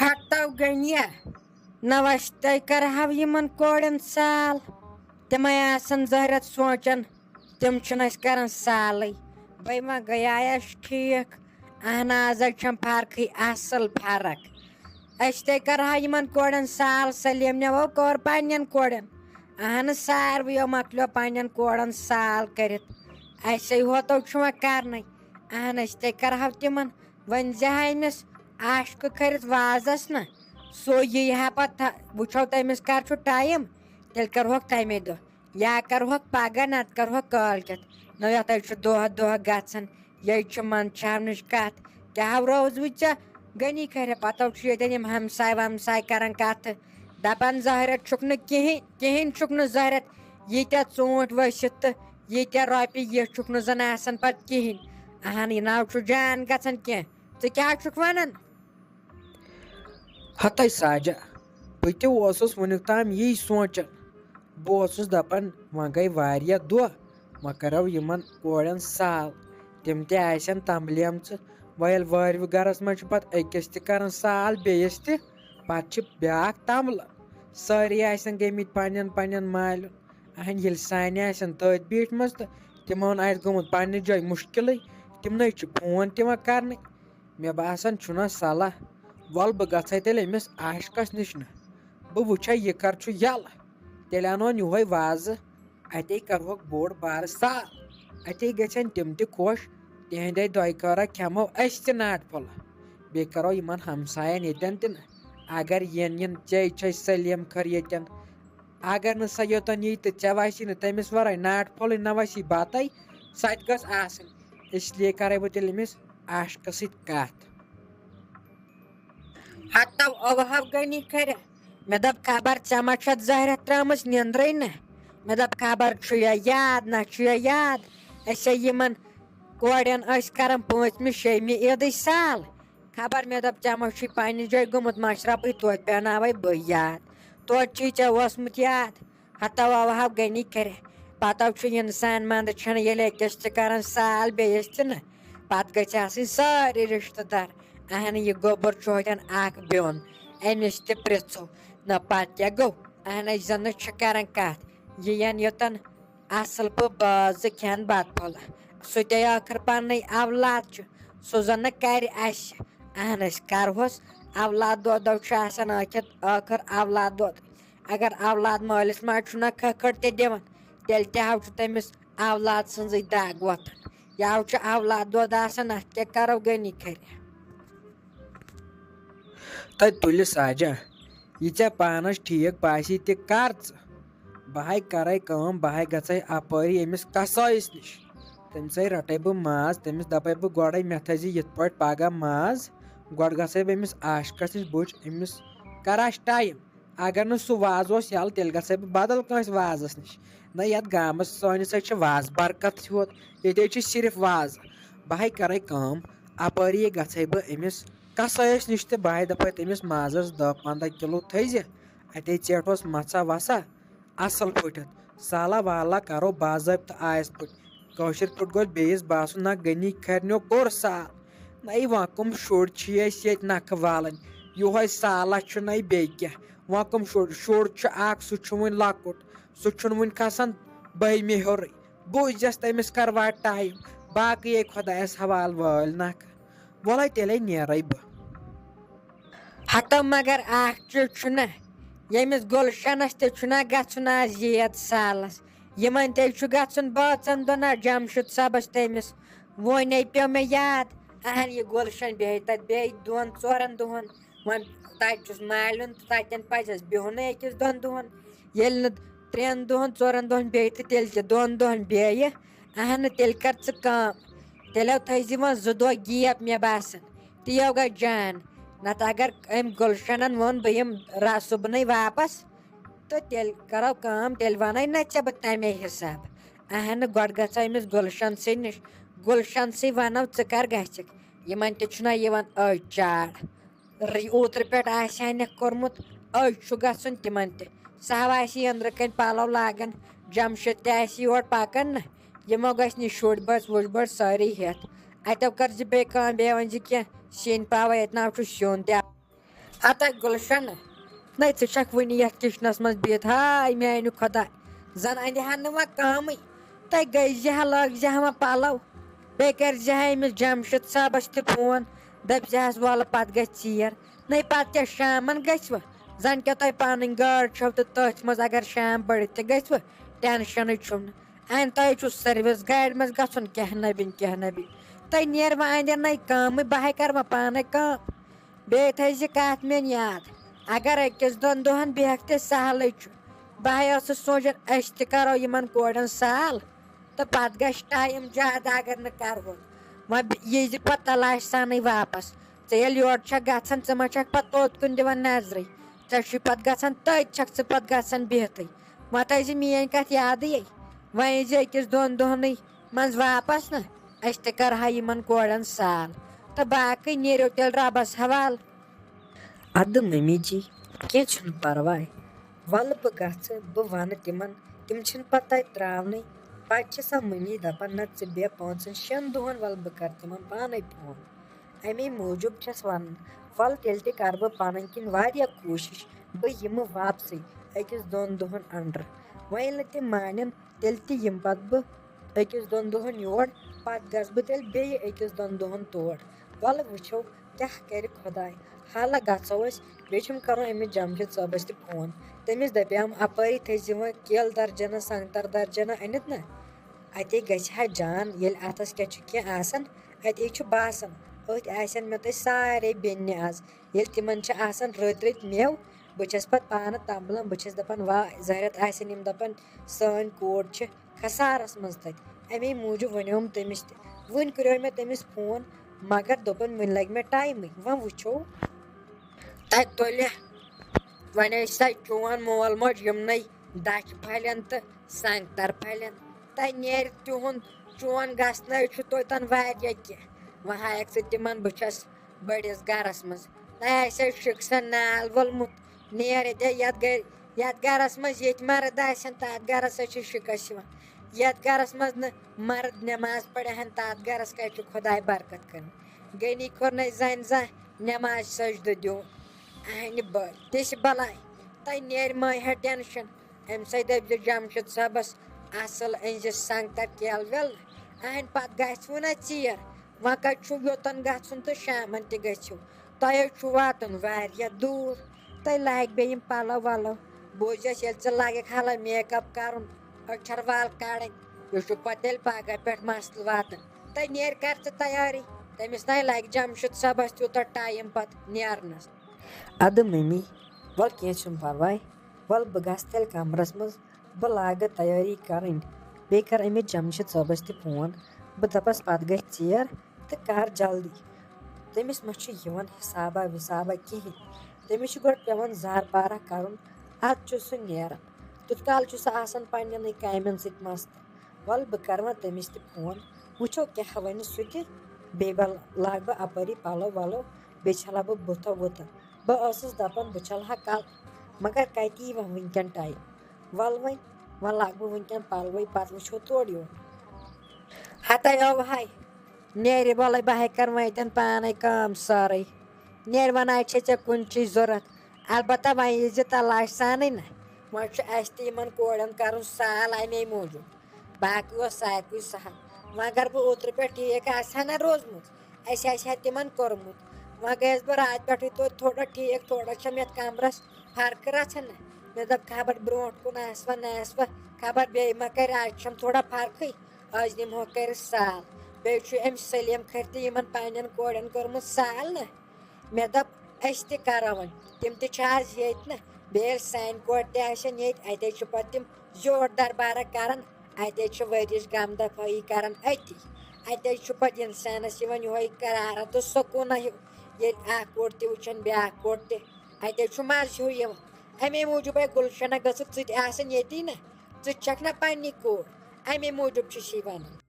ہتو گنیا نوشتے کرہو یمن کوڑن سال تمے آسن زہرت سوچن تم چھن اس کرن سالے بے ما گیاس ٹھیک اہن آز چھم فرقی اصل فرق اس تے کرہا یمن کوڑن سال سلیم نو کور پنن کوڑن اہن سارویو مکلیو پنن کوڑن سال کرت ایسے ہوتو چھو کرنے اہن اس تے کرہو تمن ون زہمس عاشق کرت وازس نا سو یہ پتہ وچھو تمس کر چھ ٹائم تیل کرہوک تمے دہ یا کرہوک پگہ نت کرہوک کالکت نو یت دہ دہ گژھان یہ منچاونچ کت کیا روز ژےٚ گنی کرے پتو یتن یم ہمساے ومساے کران کتھ دپان زہرت چھک نہ کہین چھک نہ زہرت یٖتیاہ ژوٗنٛٹھۍ ؤسِتھ تہٕ یٖتیاہ رۄپیہِ یہِ چھُکھ نہٕ زن آسان پتہٕ کہیٖنۍ اہن یہِ نو چھُ جان گژھان کینٛہہ ژٕ کیٛاہ چھُکھ ونان ہتے ساجا بہٕ تہِ اوسُس وُنیُک تام یی سونٛچان بہٕ اوسُس دپان وۄنۍ گٔے واریاہ دۄہ وۄنۍ کرو یِمن کورٮ۪ن سال تِم تہِ آسن تمبلیمژٕ وۄنۍ ییٚلہِ وٲرِو گرس منٛز چھُ پتہٕ أکِس تہِ کران سال بیٚیِس تہِ پتہٕ چھِ بیٛاکھ تمبلان سٲری آسن گٔمٕتۍ پننٮ۪ن پننٮ۪ن مالٮ۪ن اہن ییٚلہِ سانہِ آسن تٔتھۍ بیٖٹھمٕژ تہٕ تِمن آسہِ گوٚمُت پننہِ جایہِ مُشکلٕے تِمنٕے چھُ فون تہِ وۄنۍ کرنٕے مےٚ باسان چھُنہ صلح وَلہٕ بہٕ گژھے تیٚلہِ أمِس عاشقس نِش نہٕ بہٕ وٕچھے یہِ کر چھُ یَلہٕ تیٚلہِ اَنون یِہوے وازٕ اتے کرہوکھ بوٚڑ بارٕ سال اتے گژھن تِم تہِ خۄش تِہنٛدے دۄیہِ خٲرا کھٮ۪مو أسۍ تہِ ناٹہٕ پھوٚلہ بیٚیہِ کرو یِمن ہمساین ییٚتٮ۪ن تہِ نہٕ اگر ین ژےٚ چھے سلیم خٲر ییٚتٮ۪ن اگر نہٕ سۄ یوٚتن یی تہٕ ژےٚ وسی نہٕ تٔمِس ورٲے ناٹہٕ پھوٚلٕے نہ وسی بتے سۄ تہِ گٔژھ آسٕنۍ اس لیے کرے بہٕ تیٚلہِ أمِس عاشقس سۭتۍ کتھ ہتو اوہو گنی کرے مےٚ دپ خبر ژےٚ ما چھتھ زہرت ترٲمٕژ نیندرے نہ مےٚ دپ خبر چھُ یاد نہ چھُ یاد أسے یِمن کورٮ۪ن ٲسۍ کران پٲنٛژمہِ شیٚیمہِ عیٖدٕے سال خبر مےٚ دپ ژےٚ ما چھُے پننہِ جایہِ گوٚمُت مشرفٕے توتہِ پیاناوے بہٕ یاد توتہِ چھُے ژےٚ اوسمُت یاد ہتو اوہو گنی کرے پتو چھُ انسان منٛدٕ چھنہٕ ییٚلہِ أکِس تہِ کران سال بیٚیِس تہِ نہٕ پتہٕ گژھِ آسٕنۍ سٲری رشتہٕ دار اہن یہِ گوٚبُر چھُ ہوٚتٮ۪ن اکھ بیوٚن أمِس تہِ پرژھو نہ پتہٕ کیٛاہ گوٚو اہن أسۍ زن چھِ کران کتھ یہِ ین یوٚتن اصل پٲٹھۍ بازٕ کھٮ۪ن بتہٕ پھوٚلہ سُہ تے ٲخر پننٕے اولاد چھُ سُہ زن نہٕ کرِ اسہِ اہن أسۍ کرہوس اولاد دۄدو چھُ آسان ٲخر اولاد دۄد اگر اولاد مٲلِس ماجہِ چھُنہ کھکھٕر تہِ دِوان تیٚلہِ تہِ ہو چھُ تٔمِس اولاد سٕنٛزٕے دگ وۄتھان یَوٕ چھُ اولاد دۄد آسان اتھ کیٛاہ کرو گنی کھرِ تتہِ تُلہِ ساجا یہِ ژےٚ پانس ٹھیٖک باسی تہِ کر ژٕ بہٕ ہاے کرے کٲم بہٕ ہاے گژھے اپٲری أمِس کسٲیِس نِش تٔمسے رٹے بہٕ ماز تٔمِس دپے بہٕ گۄڈے مےٚ تھٲیزِ یِتھ پٲٹھۍ پگہہ ماز گۄڈٕ گژھے بہٕ أمِس عاشقس نِش بہٕ وٕچھ أمِس کر آسہِ ٹایم اگر نہٕ سُہ وازٕ اوس یَلہٕ تیٚلہِ گژھے بہٕ بدل کٲنٛسہِ وازس نِش نہ یتھ گامس سٲنِسے چھِ وازٕ برکت ہوت ییٚتے چھِ صرف وازٕ بہٕ ہاے کرے کٲم اپٲری گژھے بہٕ أمِس کسٲیِس نِش تہٕ بہٕ ہاے دپے تٔمِس مازس 10-15 کِلوٗ تھٲیزِ اتے ژیٹھوس مژھا وژھا اصل پٲٹھۍ سالا والا کرو باضٲبطہٕ آیس پٲٹھۍ کٲشِر پٲٹھۍ گوٚژھ بیٚیِس باسُن نہ گنی کھرنیو کوٚر سال نہ وۄنۍ کٕم شُرۍ چھِ أسۍ ییٚتہِ نکھٕ والٕنۍ یِہوے سالا چھُ نَے بیٚیہِ کینٛہہ وۄنۍ کٕم شُر چھُ اکھ سُہ چھُ وُنہِ لۄکُٹ سُہ چھُنہٕ وُنہِ کھسان بٔہمہِ ہیوٚرٕے بوٗزٮ۪س تٔمِس کر واتہِ ٹایم باقٕے یے خۄدایس حوالہٕ وٲلۍ نکھٕ وَلے تیٚلے نیرے بہٕ ہتو مگر اکھ چیٖز چھُنہ ییٚمِس گُلشنس تہِ چھُنہ گژھُن آز یِیَت سالس یِمن تے چھُ گژھُن بٲژن دۄہن جمشید صٲبس تٔمِس وۄنۍ پیٚو مےٚ یاد اہن یہِ گُلشن بیٚیہِ تتہِ بیٚیہِ 2-4 دۄہن وۄنۍ تتہِ چھُس مالِیُن تہٕ تتٮ۪ن پزٮ۪س بِہُنٕے 1-2 دۄہن ییٚلہِ نہٕ 3 دۄہن 4 دۄہن بیٚیہِ تہٕ تیٚلہِ چھِ 2 دۄہن بیٚیہِ اہنہٕ تیٚلہِ کر ژٕ کٲم تیٚلہِ تھٲیزِ وۄنۍ 2 دۄہ گیپ مےٚ باسان تِیو گژھِ جان نتہٕ اگر أمۍ گُلشنن ووٚن بہٕ یِمہٕ صُبنٕے واپس تہٕ تیٚلہِ کرو کٲم تیٚلہِ ونے نہ ژےٚ بہٕ تمے حساب اہنہٕ گۄڈٕ گژھو أمِس گُلشنسٕے نِش گُلشنسٕے ونو ژٕ کر گژھکھ یِمن تہِ چھُنہ یِوان أڑۍ چاڑ اوترٕ پٮ۪ٹھ آسہِ ہانکھ کوٚرمُت أڑۍ چھُ گژھُن تِمن تہِ سہو آسہِ أنٛدرٕ کَنۍ پلو لاگان جمشید تہِ آسہِ یور پکان نہ یِمو گژھِ نہٕ شُرۍ بٲژ وُرۍ بٲژ سٲری ہٮ۪تھ اتو کرزِ بیٚیہِ کٲم بیٚیہِ ؤنزِ کینٛہہ سِنۍ پاوا ییٚتہِ نو چھُ سیُن تہِ ہتا گلشن نَے ژٕ چھکھ وٕنہِ یَتھ کِچنَس منٛز بِہِتھ ہاے میانہِ خۄدا زَن اَندِ ہا نہٕ وۄنۍ کٲمٕے تَے گٔے ہا لٲگۍ زِ ہا وۄنۍ پَلو بیٚیہِ کٔرۍ زِ ہا أمِس جَمشِد صٲبَس تہِ فون دَپہِ زِہَس وَلہٕ پَتہٕ گژھِ ژیر نَے پَتہٕ کیٛاہ شامَن گژھِوٕ زَن کیٛاہ تۄہہِ پَنٕنۍ گٲڑۍ چھو تہٕ تٔتھۍ منٛز اگر شام پٔڑِتھ تہِ گژھِوٕ ٹٮ۪نشَنٕے چھُم نہٕ اَنہِ تۄہہِ چھُو سٔروِس گاڑِ منٛز گژھُن کیٚنٛہہ نبِنۍ تۄہہِ نیرِ وۄنۍ اَندٮ۪ن نَے کٲمٕے بہٕ ہَے کَرٕ وۄنۍ پانَے کٲم بیٚیہِ تھٲیزِ کَتھ میٛٲنۍ یاد اگر أکِس دۄن دۄہَن بیٚہکھ تہِ سہلٕے چھُ بہٕ ہَے ٲسٕس سونٛچان أسۍ تہِ کَرو یِمَن کورٮ۪ن سال تہٕ پَتہٕ گژھِ ٹایم زیادٕ اگر نہٕ کَرہوکھ وۄنۍ یی زِ پَتہٕ تلاش سانٕے واپَس ژےٚ ییٚلہِ یورٕ چھکھ گژھان ژٕ ما چھکھ پَتہٕ توٚت کُن دِوان نظرٕے ژےٚ چھُے پَتہٕ گژھان تٔتھۍ چھکھ ژٕ پَتہٕ گژھان بِہتٕے وۄنۍ تھٲیزِ میٛٲنۍ کَتھ یادٕے وۄنۍ یی زِ أکِس دۄن دۄہنٕے منٛز واپَس نہ أسۍ تہِ کَرٕہا یِمَن کورٮ۪ن سال تہٕ باقٕے نیرِو تیٚلہِ رۄبَس حوالہٕ اَدٕ مٔمی جی کیٚنٛہہ چھُنہٕ پَرواے وَلہٕ بہٕ گژھٕ بہٕ وَنہٕ تِمَن تِم چھِنہٕ پَتہٕ تَتہِ ترٛاونٕے پَتہٕ چھِ سۄ مٔمی دَپان نہ ژٕ بیٚہہ 5-6 دۄہَن وَلہٕ بہٕ کَرٕ تِمَن پانَے فون اَمے موٗجوٗب چھَس وَنان وَلہٕ تیٚلہِ تہِ کَرٕ بہٕ پَنٕنۍ کِنۍ واریاہ کوٗشِش بہٕ یِمہٕ واپسٕے أکِس دۄن دۄہَن اَنڈَر وۄنۍ ییٚلہِ نہٕ تِم مانن تیٚلہِ تہِ یِمہٕ پَتہٕ بہٕ أکِس دۄن دۄہَن یور پَتہٕ گژھٕ بہٕ تیٚلہِ بیٚیہِ أکِس دۄن دۄہَن تور وَلہٕ وٕچھو کیٛاہ کَرِ خۄداے حالہ گژھو أسۍ بیٚیہِ چھُم کَرُن أمِس جَمشِد صٲبَس تہِ فون تٔمِس دَپیٛام اَپٲری تھٲیزِ وۄنۍ کیلہٕ درجَنا سنٛگتر درجَنا أنِتھ نہ اَتے گژھِ ہا جان ییٚلہِ اَتھَس کیٛاہ چھُ کینٛہہ آسان اَتے چھُ باسان أتھۍ آسن مےٚ تۄہہِ سارے بیٚنہِ آز ییٚلہِ تِمَن چھِ آسان رٔتۍ مٮ۪وٕ بہٕ چھَس پَتہٕ پانہٕ تَمبلان بہٕ چھَس دَپان واے ظٲہِرَت آسن یِم دَپان سٲنۍ کوٗر چھِ کھَسارَس منٛز تَتہِ اَمے موٗجوٗب وَنیوم تٔمِس تہِ وٕنۍ کَریو مےٚ تٔمِس فون مگر دوٚپُن وٕنہِ لَگہِ مےٚ ٹایمٕے وۄنۍ وٕچھو تَتہِ تُلہِ وۄنۍ ٲسۍ سۄ چون مول موج یِمنٕے دَچھِ پھَلٮ۪ن تہٕ سنٛگتر پھَلٮ۪ن تَتہِ نیرِ تِہُنٛد چون گژھنَے چھُ توٚتَن واریاہ کینٛہہ وۄنۍ ہایَکھ ژٕ تِمَن بہٕ چھَس بٔڑِس گَرَس منٛز تۄہہِ آسیو شِکسَن نال وولمُت نیر ییٚتہِ یَتھ گَرَس منٛز ییٚتہِ مَرٕد آسن تَتھ گَرَس حظ چھِ شِکَس یِوان یَتھ گَرَس منٛز نہٕ مَرٕد نٮ۪ماز پَرِ ہن تَتھ گَرَس کَتہِ چھُ خۄداے برکت کَران غنی کھوٚرنَے زَنہِ زانٛہہ نٮ۪ماز سٔجدٕ دیُن اَہنہِ بٔلۍ تہِ چھِ بَلاے تۄہہِ نیرِ مَے ہا ٹٮ۪نشَن اَمہِ سۭتۍ دٔپۍزِ جَمشِد صٲبَس اَصٕل أنۍزِ سنٛگتر کیلہٕ ویلہٕ اَہنہِ پَتہٕ گژھِوٕ نہ ژیر وۄنۍ کَتہِ چھُو یوٚتَن گژھُن تہٕ شامَن تہِ گٔژھِو تۄہہِ حظ چھُ واتُن واریاہ دوٗر تۄہہِ لاگہِ بیٚیہِ یِم پَلو وَلو بوٗزِیَس ییٚلہِ ژٕ لَگَکھ حالہ میک اپ کَرُن أچھَر وال کَڑٕنۍ یہِ چھُ پَتہٕ تیٚلہِ پَگاہ پٮ۪ٹھ مَسلہٕ واتان تۄہہِ نیرِ کَر ژٕ تیٲری تٔمِس نَے لَگہِ جَمشِد صٲبَس تیوٗتاہ ٹایم پَتہٕ نیرنَس اَدٕ مٔمی وَلہٕ کیٚنٛہہ چھُنہٕ پَرواے وَلہٕ بہٕ گژھٕ تیٚلہِ کَمرَس منٛز بہٕ لاگہٕ تیٲری کَرٕنۍ بیٚیہِ کَرٕ أمِس جَمشِد صٲبَس تہِ فون بہٕ دَپَس پَتہٕ گژھِ ژیر تہٕ کَر جلدی تٔمِس ما چھُ یِوان حِسابہ وِسابہ کِہیٖنۍ تٔمِس چھُ گۄڈٕ پٮ۪وان زار پارہ کَرُن اَدٕ چھُ سُہ نیران تیُتھ کال چھُ سُہ آسان پنٛنٮ۪نٕے کامٮ۪ن سۭتۍ مَست وَلہٕ بہٕ کَرٕ وۄنۍ تٔمِس تہِ فون وٕچھو کیٛاہ وَنہِ سُہ تہِ بیٚیہِ لاگہٕ بہٕ اَپٲری پَلو وَلو بیٚیہِ چھَلہٕ بہٕ بُتھٕ وُتھٕ بہٕ ٲسٕس دَپان بہٕ چھَلہٕ ہا کَلہٕ مگر کَتہِ یی وۄنۍ وٕنۍکٮ۪ن ٹایم وَلہٕ وۄنۍ لاگہٕ بہٕ وٕنۍکٮ۪ن پَلوٕے پَتہٕ وٕچھو تورٕ یور ہَتَے ہاے نیرِ وَلَے بہٕ ہَے کَرٕ وۄنۍ ییٚتٮ۪ن پانَے کٲم سٲرٕے نیرِ وۄنۍ آسہِ ژےٚ کُنہِ چیٖز ضوٚرَتھ البتہ وۄنۍ یی زِ تلاش سانٕے نہ وۄنۍ چھُ اَسہِ تہِ یِمَن کورٮ۪ن کَرُن سال اَمے موٗجوٗب باقٕے اوس ساروٕے سہل وۄنۍ اگر بہٕ اوترٕ پٮ۪ٹھ ٹھیٖک آسہِ ہا نہ روزمُت اَسہِ آسہِ ہا تِمَن کوٚرمُت وۄنۍ گٔیَس بہٕ راتہٕ پٮ۪ٹھٕے توتہِ تھوڑا ٹھیٖک تھوڑا چھَم یَتھ کَمرَس فرقہٕ رَژھان نہ مےٚ دوٚپ خبر برونٛٹھ کُن آسوَ نہ آسوَ خبر بیٚیہِ ما کَرِ آز چھَم تھوڑا فرقٕے آز نِمہوکھ کٔرِتھ سال بیٚیہِ چھُ أمۍ سلیٖم کھٔرۍ تہِ یِمَن پنٛنٮ۪ن کورٮ۪ن کوٚرمُت سال نہ مےٚ دوٚپ أسۍ تہِ کَرو وۄنۍ تِم تہِ چھِ آز ییٚتہِ نہ بیٚیہِ ییٚلہِ سانہِ کورِ تہِ آسن ییٚتہِ اَتے چھِ پَتہٕ تِم زیوٗٹھ دربارہ کَران اَتے چھِ ؤرِیِچ غم دَفٲیی کَران أتی اَتے چھُ پَتہٕ اِنسانَس یِوان یِہوٚے قرارا تہٕ سکوٗنا ہیوٗ ییٚلہِ اَکھ کوٗر تہِ وٕچھان بیٛاکھ کوٗر تہِ اَتے چھُ مَزٕ ہیوٗ یِوان اَمے موٗجوٗب گُلشنہ گٔژھٕکھ ژٕ تہِ آسان ییٚتی نہ ژٕ تہِ چھَکھ نہ پنٛنی کوٗر اَمے موٗجوٗب چھِ یی وَنان